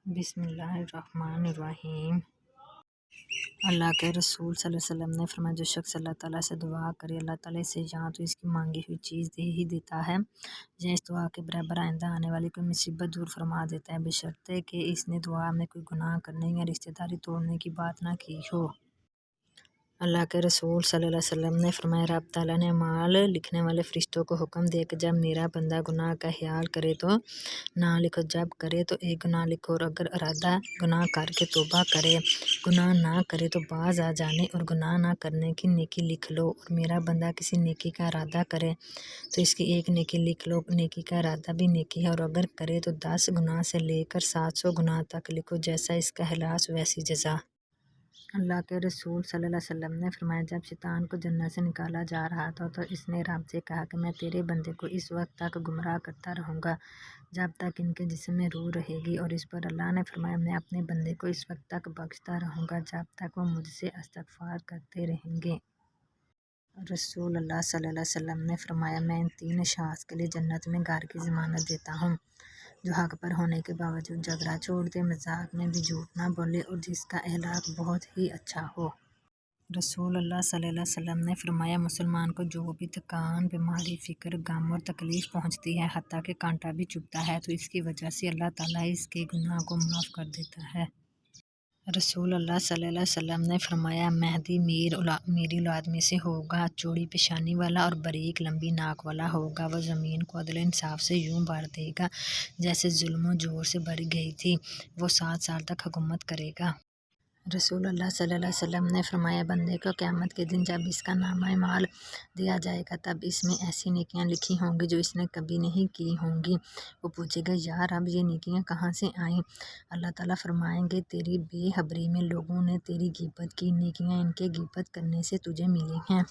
بسم اللہ الرحمن الرحیم۔ اللہ کے رسول صلی اللہ علیہ وسلم نے فرمایا، جو شخص اللہ تعالیٰ سے دعا کرے، اللہ تعالیٰ اسے یا تو اس کی مانگی ہوئی چیز دے ہی دیتا ہے یا اس دعا کے برابر آئندہ آنے والی کوئی مصیبت دور فرما دیتا ہے، بشرطے کہ اس نے دعا میں کوئی گناہ کرنے یا رشتہ داری توڑنے کی بات نہ کی ہو۔ اللہ کے رسول صلی اللہ علیہ وسلم نے فرمایا، رب تعالیٰ نے اعمال لکھنے والے فرشتوں کو حکم دیا کہ جب میرا بندہ گناہ کا خیال کرے تو نہ لکھو، جب کرے تو ایک گناہ لکھو، اور اگر ارادہ گناہ کر کے توبہ کرے، گناہ نہ کرے تو باز آ جانے اور گناہ نہ کرنے کی نیکی لکھ لو، اور میرا بندہ کسی نیکی کا ارادہ کرے تو اس کی ایک نیکی لکھ لو، نیکی کا ارادہ بھی نیکی ہے، اور اگر کرے تو 10 گناہ سے لے کر 700 گناہ تک لکھو، جیسا اس کا اخلاص ویسی جزا۔ اللہ کے رسول صلی اللہ علیہ وسلم نے فرمایا، جب شیطان کو جنت سے نکالا جا رہا تھا تو اس نے رب سے کہا کہ میں تیرے بندے کو اس وقت تک گمراہ کرتا رہوں گا جب تک ان کے جسم میں روح رہے گی، اور اس پر اللہ نے فرمایا، میں اپنے بندے کو اس وقت تک بخشتا رہوں گا جب تک وہ مجھ سے استغفار کرتے رہیں گے۔ رسول اللہ صلی اللہ علیہ وسلم نے فرمایا، میں ان 3 اشخاص کے لیے جنت میں گھر کی ضمانت دیتا ہوں، جو حق پر ہونے کے باوجود جھگڑا چھوڑ دے، مذاق میں بھی جھوٹ نہ بولے، اور جس کا اخلاق بہت ہی اچھا ہو۔ رسول اللہ صلی اللہ علیہ وسلم نے فرمایا، مسلمان کو جو بھی تکان، بیماری، فکر، غم اور تکلیف پہنچتی ہے، حتیٰ کہ کانٹا بھی چبھتا ہے، تو اس کی وجہ سے اللہ تعالیٰ اس کے گناہ کو معاف کر دیتا ہے۔ رسول اللہ صلی اللہ علیہ وسلم نے فرمایا، مہدی میری اولاد میں سے ہوگا، چوڑی پیشانی والا اور باریک لمبی ناک والا ہوگا، وہ زمین کو عدل انصاف سے یوں بھر دے گا جیسے ظلم و جور سے بھری گئی تھی، وہ 7 سال تک حکومت کرے گا۔ رسول اللہ صلی اللہ علیہ وسلم نے فرمایا، بندے کو قیامت کے دن جب اس کا نامہ اعمال دیا جائے گا، تب اس میں ایسی نیکیاں لکھی ہوں گی جو اس نے کبھی نہیں کی ہوں گی۔ وہ پوچھے گا، یا رب، یہ نیکیاں کہاں سے آئیں؟ اللہ تعالیٰ فرمائیں گے، تیری بے خبری میں لوگوں نے تیری غیبت کی، نیکیاں ان کے غیبت کرنے سے تجھے ملی ہیں۔